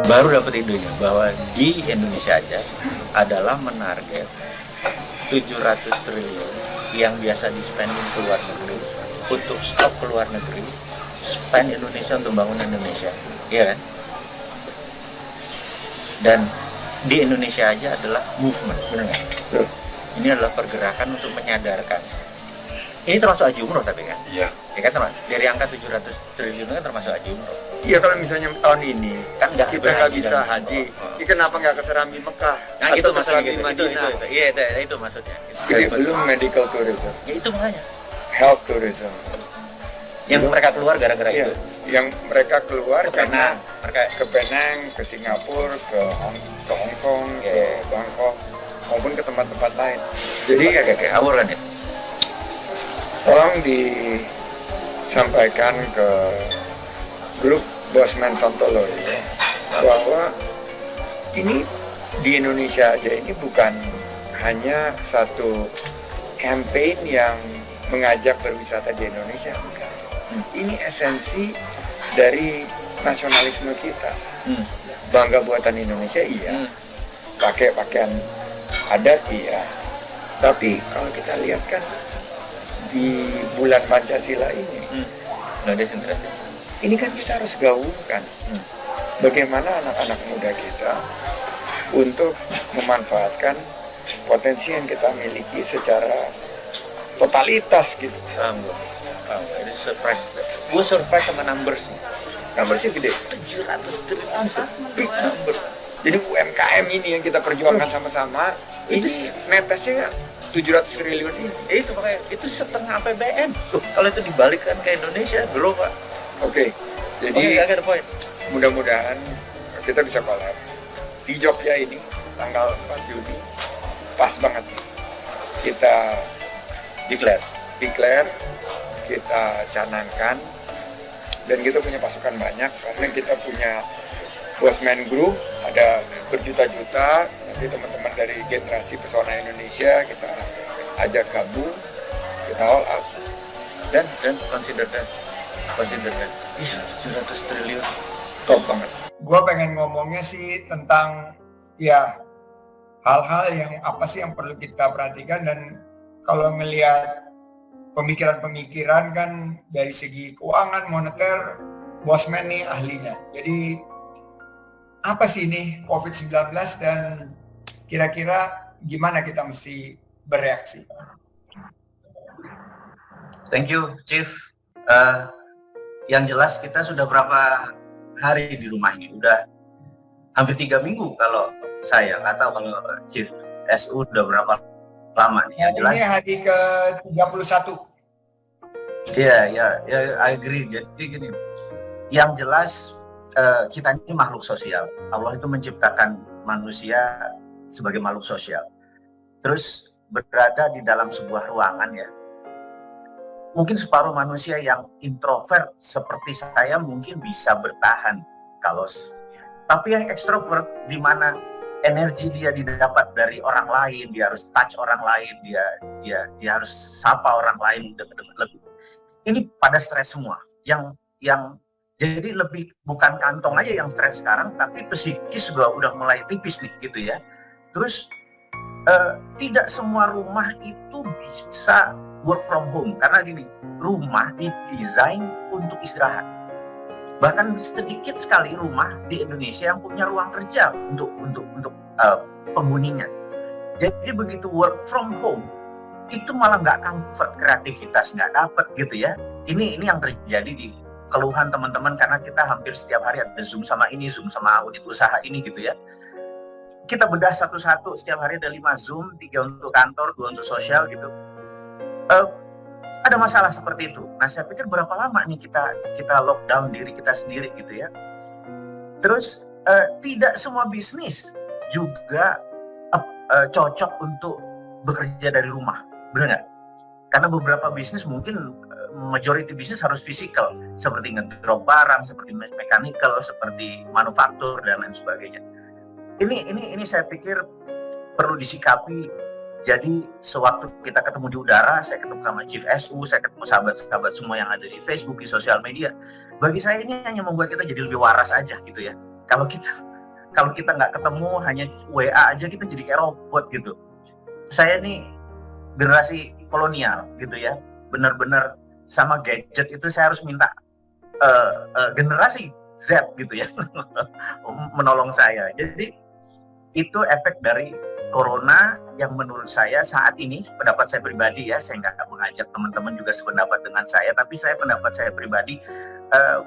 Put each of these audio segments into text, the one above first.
baru dapat idenya bahwa di Indonesia aja adalah menarget 700 triliun yang biasa di-spending ke luar negeri untuk stop ke luar negeri, spend Indonesia untuk bangun Indonesia, iya kan? Dan di Indonesia aja adalah movement, benar nggak? Ini adalah pergerakan untuk menyadarkan. Ini termasuk haji umroh tapi kan? Iya. Ya kan termasuk, dari angka 700 triliun kan termasuk haji umroh. Iya, kalau misalnya tahun ini Kan nggak kita nggak berhaji bisa dan haji, umroh. ini kenapa nggak ke Serambi Mekah? Nah atau itu ke maksudnya Serambi gitu. Madinah? Iya itu maksudnya. Ini belum medical tourism, Ya itu makanya. health tourism. Yang Belum. mereka keluar gara-gara Iya, itu. yang mereka keluar Ke karena Penang, mereka ke Penang, ke Singapura, ke Hong Kong, ke Iya. Bangkok, maupun ke tempat-tempat lain. Jadi kayak awur kan ya. tolong disampaikan ke grup Bosman Sontolo ya, bahwa ini di Indonesia aja ini bukan hanya satu campaign yang mengajak berwisata di Indonesia, bukan. Ini esensi dari nasionalisme kita. Bangga buatan Indonesia, iya. Pakai pakaian adat, iya. Tapi kalau kita lihat kan di bulan Pancasila ini, ini kan kita harus gaungkan bagaimana anak-anak muda kita untuk memanfaatkan potensi yang kita miliki secara totalitas gitu. Ini surprise. Gue surprise sama numbersnya. Numbersnya gede, 700 triliun, big number. Jadi UMKM ini yang kita perjuangkan sama-sama, ini netesnya 700 triliun ini. Itu makanya itu setengah APBN. Kalau itu dibalikkan ke Indonesia, belum Pak. Oke, jadi Oke, poin. mudah-mudahan kita bisa collab di Jogja ini tanggal 4 Juni, pas banget nih. Kita declare, kita canangkan, dan kita punya pasukan banyak karena kita punya Bosman Group, ada berjuta-juta. Nanti teman-teman dari generasi pesona Indonesia kita ajak gabung, kita all out, Dan consider that. Iya, 700 triliun. top banget. Gue pengen ngomongnya sih tentang ya hal-hal yang apa sih yang perlu kita perhatikan, dan kalau ngelihat pemikiran-pemikiran kan dari segi keuangan moneter, Bosman nih ahlinya. Jadi apa sih ini COVID-19 dan kira-kira gimana kita mesti bereaksi? Thank you, Chief. Yang jelas kita sudah berapa hari di rumah ini? Udah hampir 3 minggu kalau saya, nggak tahu kalau Chief SU udah berapa lama nih. Yang jelas. Ini hari ke-31. Iya, I agree. Jadi gini, yang jelas kita ini makhluk sosial. Allah itu menciptakan manusia sebagai makhluk sosial. Terus berada di dalam sebuah ruangan ya. Mungkin separuh manusia yang introvert seperti saya mungkin bisa bertahan tapi yang ekstrovert di mana energi dia didapat dari orang lain, dia harus touch orang lain, dia harus sapa orang lain lebih. Ini pada stres semua. Yang jadi lebih bukan kantong aja yang stres sekarang, tapi psikis juga udah mulai tipis nih gitu ya. Terus tidak semua rumah itu bisa work from home karena gini, rumah didesain untuk istirahat. Bahkan sedikit sekali rumah di Indonesia yang punya ruang kerja untuk penghuninya. Jadi begitu work from home itu malah nggak comfort, kreativitas nggak dapet gitu ya. Ini yang terjadi di keluhan teman-teman karena kita hampir setiap hari ada Zoom sama ini, Zoom sama unit usaha ini gitu ya. Kita bedah satu-satu, setiap hari ada 5 Zoom, 3 untuk kantor, 2 untuk sosial gitu. Ada masalah seperti itu. Nah saya pikir berapa lama nih kita lockdown diri kita sendiri gitu ya. Terus tidak semua bisnis juga cocok untuk bekerja dari rumah, benar nggak? Karena beberapa bisnis mungkin majority bisnis harus fisikal, seperti ngedrop barang, seperti mechanical, seperti manufaktur dan lain sebagainya. Ini saya pikir perlu disikapi. Jadi sewaktu kita ketemu di udara, saya ketemu sama Chief SU, saya ketemu sahabat-sahabat semua yang ada di Facebook, di sosial media. Bagi saya ini hanya membuat kita jadi lebih waras aja gitu ya. Kalau kita kalau kita nggak ketemu hanya WA aja kita jadi kayak robot gitu. Saya nih generasi kolonial gitu ya, benar-benar sama gadget itu saya harus minta generasi Z gitu ya menolong saya. Jadi itu efek dari corona yang menurut saya saat ini, pendapat saya pribadi ya, saya nggak mengajak teman-teman juga sependapat dengan saya, tapi pendapat saya pribadi,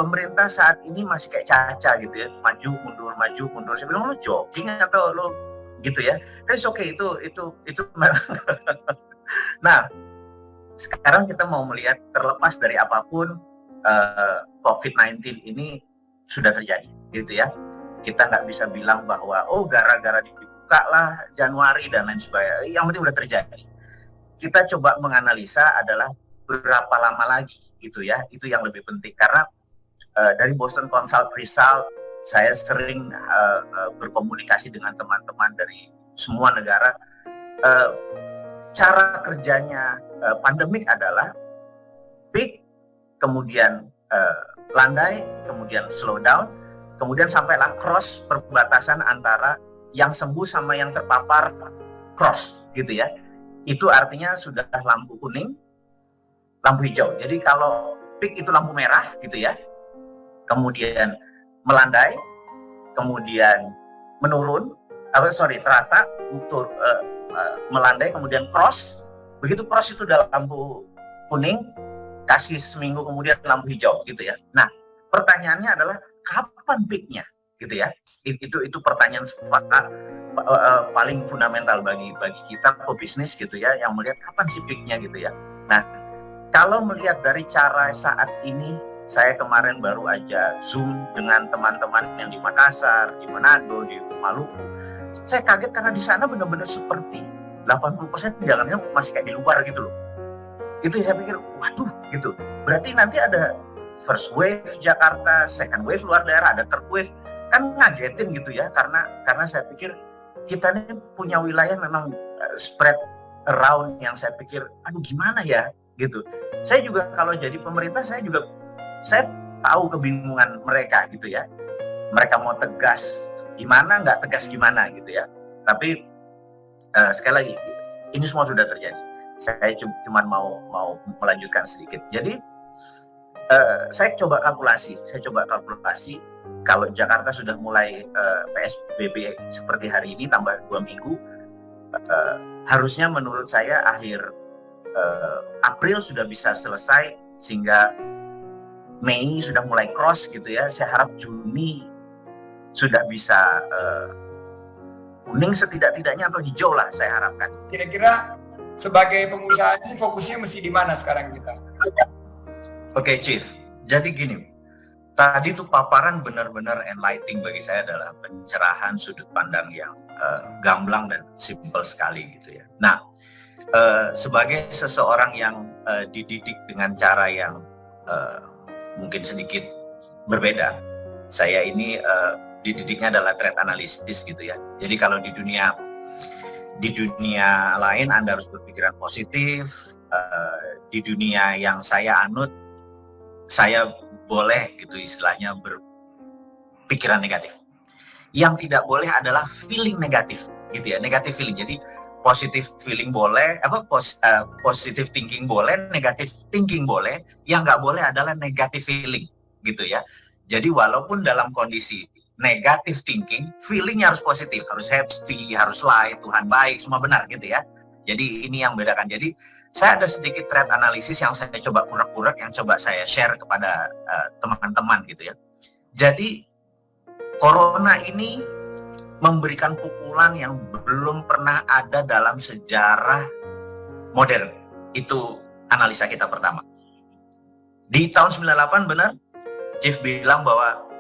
pemerintah saat ini masih kayak caca gitu ya, maju mundur. Saya bilang, lo jogging atau lo gitu ya? Tapi oke, itu Nah, sekarang kita mau melihat terlepas dari apapun, COVID-19 ini sudah terjadi, gitu ya. Kita nggak bisa bilang bahwa gara-gara dibuka lah Januari dan lain sebagainya. Yang penting udah terjadi. Kita coba menganalisa adalah berapa lama lagi, gitu ya. Itu yang lebih penting karena dari Boston Consult Result, saya sering berkomunikasi dengan teman-teman dari semua negara. Cara kerjanya pandemik adalah peak, kemudian landai, kemudian slow down, kemudian sampailah cross perbatasan antara yang sembuh sama yang terpapar, cross gitu ya. Itu artinya sudah lampu kuning, lampu hijau. Jadi kalau peak itu lampu merah gitu ya, kemudian melandai, kemudian menurun, terata, melandai, kemudian cross. Begitu cross itu udah lampu kuning, kasih seminggu kemudian lampu hijau gitu ya. Nah, pertanyaannya adalah kapan peaknya gitu ya. Itu pertanyaan paling fundamental bagi kita pebisnis gitu ya, yang melihat kapan sih peaknya gitu ya. Nah, kalau melihat dari cara saat ini, saya kemarin baru aja Zoom dengan teman-teman yang di Makassar, di Manado, di Maluku. Saya kaget karena di sana benar-benar seperti 80% jangan-jangan masih kayak di luar gitu loh. Itu saya pikir, waduh gitu. Berarti nanti ada first wave Jakarta, second wave luar daerah, ada third wave. Kan ngagetin gitu ya, karena saya pikir kita ini punya wilayah memang spread around yang saya pikir, aduh gimana ya gitu. Saya juga kalau jadi pemerintah, saya tahu kebingungan mereka gitu ya. Mereka mau tegas gimana, nggak tegas gimana gitu ya. Tapi sekali lagi, ini semua sudah terjadi. Saya cuma mau melanjutkan sedikit. Jadi saya coba kalkulasi. Kalau Jakarta sudah mulai PSBB seperti hari ini tambah 2 minggu, harusnya menurut saya akhir April sudah bisa selesai, sehingga Mei sudah mulai cross gitu ya. Saya harap Juni sudah bisa kuning setidak-tidaknya atau hijau lah saya harapkan. Kira-kira sebagai pengusaha ini fokusnya mesti di mana sekarang kita? Oke, Chief. Jadi gini, tadi tuh paparan benar-benar enlightening bagi saya, adalah pencerahan sudut pandang yang gamblang dan simple sekali gitu ya. Nah, sebagai seseorang yang dididik dengan cara yang mungkin sedikit berbeda, saya ini dididiknya adalah trade analysis gitu ya. Jadi kalau di dunia lain Anda harus berpikiran positif, di dunia yang saya anut, saya boleh gitu istilahnya berpikiran negatif. Yang tidak boleh adalah feeling negatif gitu ya, negatif feeling. Jadi positive feeling boleh, positive thinking boleh, negative thinking boleh, yang nggak boleh adalah negative feeling gitu ya. Jadi walaupun dalam kondisi negative thinking, feelingnya harus positif, harus happy, harus light, Tuhan baik, semua benar gitu ya. Jadi ini yang bedakan. Jadi saya ada sedikit trade analisis yang saya coba urak-urak, yang coba saya share kepada teman-teman gitu ya. Jadi corona ini memberikan pukulan yang belum pernah ada dalam sejarah modern. Itu analisa kita pertama. Di tahun 98 benar, Chief bilang bahwa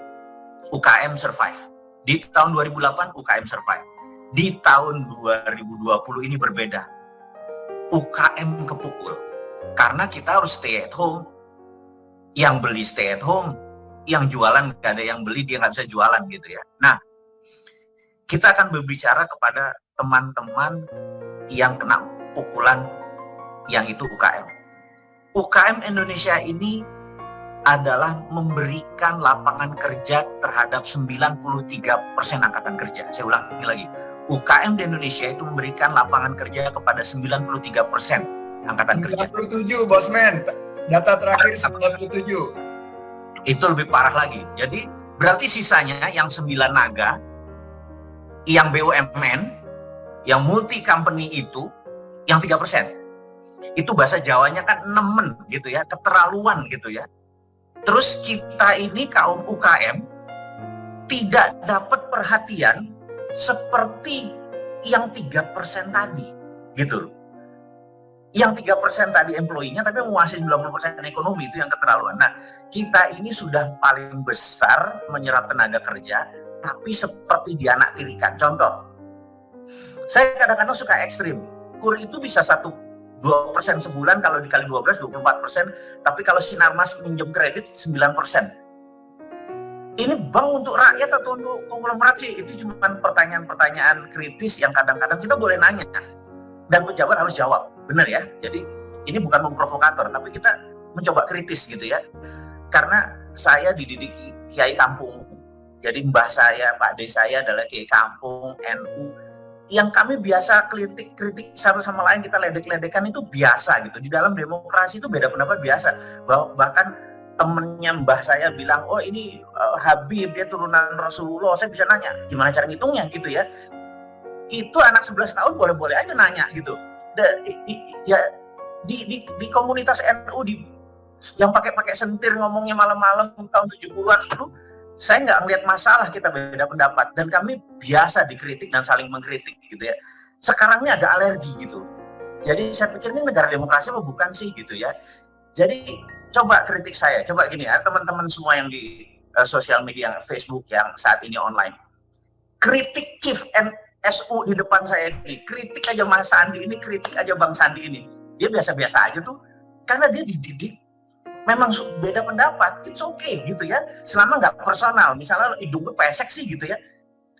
UKM survive. Di tahun 2008 UKM survive. Di tahun 2020 ini berbeda. UKM kepukul. Karena kita harus stay at home. Yang beli stay at home, yang jualan gak ada yang beli, dia nggak bisa jualan gitu ya. Nah, kita akan berbicara kepada teman-teman yang kena pukulan yang itu UKM. UKM Indonesia ini adalah memberikan lapangan kerja terhadap 93% angkatan kerja. Saya ulangi lagi, UKM di Indonesia itu memberikan lapangan kerja kepada 93% angkatan kerja. 97 Bosman, data terakhir 97. Itu lebih parah lagi. Jadi berarti sisanya yang 9 naga, yang BUMN, yang multi company itu, yang 3%. Itu bahasa Jawanya kan nemen gitu ya, keterlaluan gitu ya. Terus kita ini kaum UKM tidak dapat perhatian seperti yang 3% tadi, gitu. Yang 3% tadi employee-nya tapi menguasai 90% ekonomi, itu yang keterlaluan. Nah, kita ini sudah paling besar menyerap tenaga kerja, tapi seperti dianaktirikan. Contoh, saya kadang-kadang suka ekstrim. KUR itu bisa 2% sebulan, kalau dikali 12, 24%, tapi kalau Sinarmas minjem kredit 9%. Ini bank untuk rakyat atau untuk konglomerat sih? Itu cuma pertanyaan-pertanyaan kritis yang kadang-kadang kita boleh nanya. Dan pejabat harus jawab, benar ya? Jadi ini bukan memprovokator, tapi kita mencoba kritis gitu ya. Karena saya dididik kiai kampung. Jadi mbah saya, Pak De saya adalah kiai kampung, NU. Yang kami biasa kritik satu sama lain, kita ledek-ledekan itu biasa gitu. Di dalam demokrasi itu beda pendapat biasa. Bahkan temennya mbah saya bilang, oh ini Habib, dia turunan Rasulullah. Saya bisa nanya, gimana cara ngitungnya gitu ya. Itu anak 11 tahun boleh-boleh aja nanya gitu. Di komunitas NU yang pakai sentir ngomongnya malam-malam tahun 70-an itu, saya nggak ngelihat masalah kita beda pendapat, dan kami biasa dikritik dan saling mengkritik gitu ya. Sekarang ini agak alergi gitu. Jadi saya pikir ini negara demokrasi apa bukan sih gitu ya. Jadi coba kritik saya, coba gini ya teman-teman semua yang di sosial media, Facebook yang saat ini online. Kritik Chief NSU di depan saya ini, kritik aja Mas Sandi ini, kritik aja Bang Sandi ini. Dia biasa-biasa aja tuh, karena dia dididik memang beda pendapat, it's okay gitu ya, selama nggak personal. Misalnya hidung lu pesek sih gitu ya,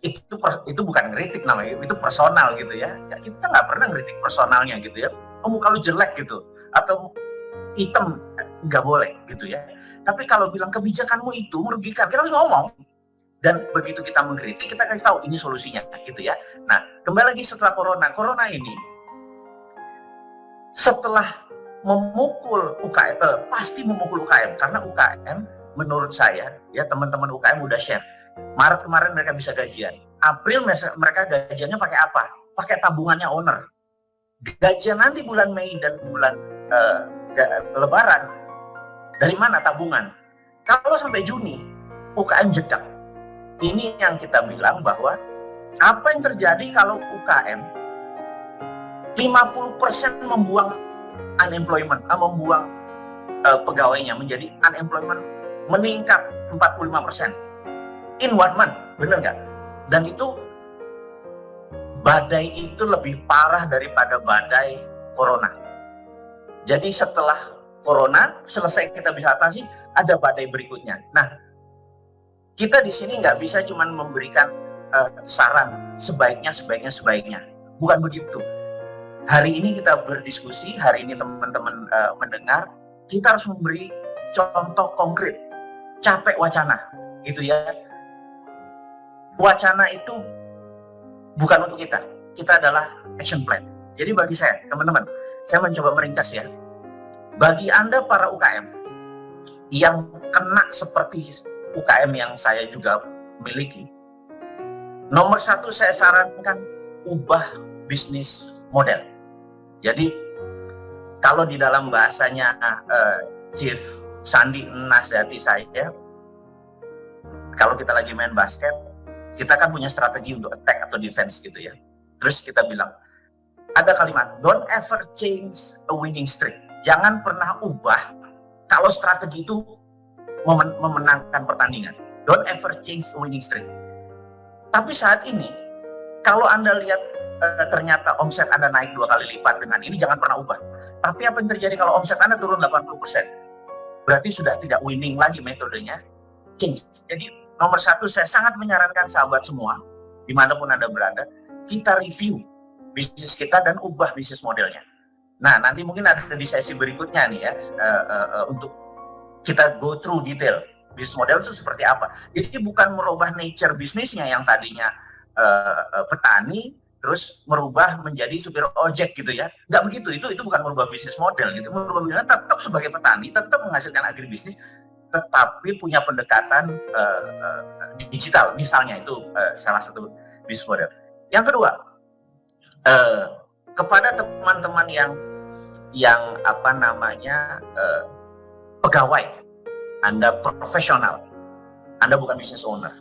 itu bukan kritik namanya, itu personal gitu ya. Kita nggak pernah kritik personalnya gitu ya. Oh muka lu jelek gitu, atau hitam, nggak boleh gitu ya. Tapi kalau bilang kebijakanmu itu merugikan, kita harus ngomong. Dan begitu kita mengkritik, kita kasih tahu ini solusinya gitu ya. Nah, kembali lagi setelah corona ini, setelah memukul UKM, pasti memukul UKM, karena UKM menurut saya ya, teman-teman UKM udah share. Maret kemarin mereka bisa gajian, April mereka gajiannya pakai apa? Pakai tabungannya owner. Gajian nanti bulan Mei dan bulan Lebaran dari mana tabungan? Kalau sampai Juni UKM jedak. Ini yang kita bilang bahwa apa yang terjadi kalau UKM 50% membuang unemployment, membuang pegawainya menjadi unemployment meningkat 45% in 1 month, bener nggak? Dan itu badai itu lebih parah daripada badai corona. Jadi setelah corona selesai kita bisa atasi, ada badai berikutnya. Nah, kita di sini nggak bisa cuma memberikan saran sebaiknya, bukan begitu. Hari ini kita berdiskusi, hari ini teman-teman mendengar, kita harus memberi contoh konkret. Capek wacana, gitu ya. Wacana itu bukan untuk kita. Kita adalah action plan. Jadi bagi saya, teman-teman, saya mencoba meringkas ya. Bagi Anda para UKM yang kena seperti UKM yang saya juga miliki, nomor 1 saya sarankan ubah bisnis model. Jadi kalau di dalam bahasanya Chief Sandi nasihati saya, kalau kita lagi main basket, kita kan punya strategi untuk attack atau defense gitu ya. Terus kita bilang, ada kalimat, don't ever change a winning streak. Jangan pernah ubah kalau strategi itu memenangkan pertandingan. Don't ever change a winning streak. Tapi saat ini, kalau Anda lihat ternyata omset Anda naik 2 kali lipat dengan ini, jangan pernah ubah. Tapi apa yang terjadi kalau omset Anda turun 80%? Berarti sudah tidak winning lagi metodenya. Change. Jadi nomor 1 saya sangat menyarankan sahabat semua, dimanapun Anda berada, kita review bisnis kita dan ubah bisnis modelnya. Nah, nanti mungkin ada di sesi berikutnya nih ya, untuk kita go through detail bisnis model itu seperti apa. Jadi bukan merubah nature bisnisnya yang tadinya petani terus merubah menjadi supir ojek gitu ya. Nggak begitu, itu bukan merubah bisnis model gitu. Merubah bisnis tetap sebagai petani, tetap menghasilkan agribisnis, tetapi punya pendekatan digital. Misalnya itu salah satu bisnis model. Yang kedua, kepada teman-teman yang apa namanya pegawai, Anda profesional, Anda bukan business owner.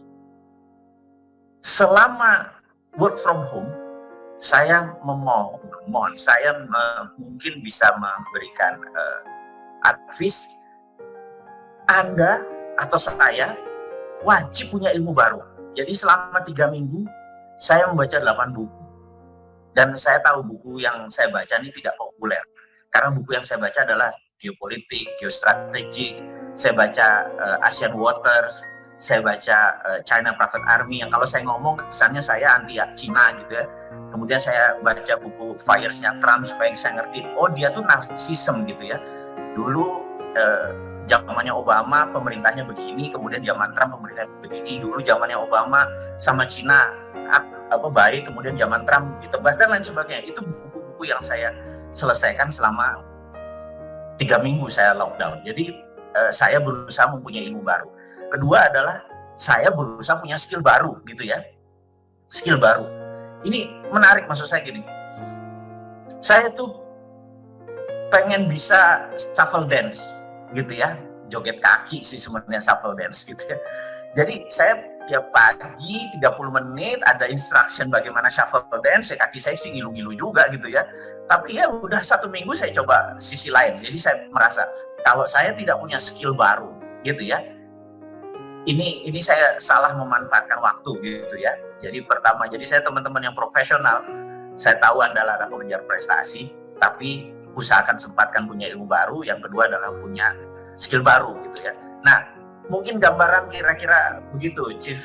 Selama work from home, saya memohon, saya mungkin bisa memberikan advice, Anda atau saya wajib punya ilmu baru. Jadi selama 3 minggu saya membaca 8 buku. Dan saya tahu buku yang saya baca ini tidak populer. Karena buku yang saya baca adalah geopolitik, geostrategi, saya baca Asian Waters, saya baca China Private Army, yang kalau saya ngomong kesannya saya anti Cina gitu ya. Kemudian saya baca buku Fires-nya Trump supaya saya ngerti, oh dia tuh narsism gitu ya. Dulu zamannya Obama pemerintahnya begini, kemudian zaman Trump pemerintahnya begini. Dulu zamannya Obama sama Cina baik, kemudian zaman Trump ditebas dan lain sebagainya. Itu buku-buku yang saya selesaikan selama 3 minggu saya lockdown. Jadi saya berusaha mempunyai ilmu baru. Kedua adalah saya berusaha punya skill baru gitu ya. Skill baru. Ini menarik, maksud saya gini. Saya tuh pengen bisa shuffle dance gitu ya. Joget kaki sih sebenarnya shuffle dance gitu ya. Jadi saya tiap pagi 30 menit ada instruction bagaimana shuffle dance, kaki saya sih ngilu-ngilu juga gitu ya. Tapi ya udah 1 minggu saya coba sisi lain. Jadi saya merasa kalau saya tidak punya skill baru gitu ya, ini saya salah memanfaatkan waktu gitu ya. Jadi pertama, jadi saya teman-teman yang profesional, saya tahu Anda adalah pengejar prestasi, tapi usahakan sempatkan punya ilmu baru. Yang kedua adalah punya skill baru gitu ya. Nah, mungkin gambaran kira-kira begitu, Chief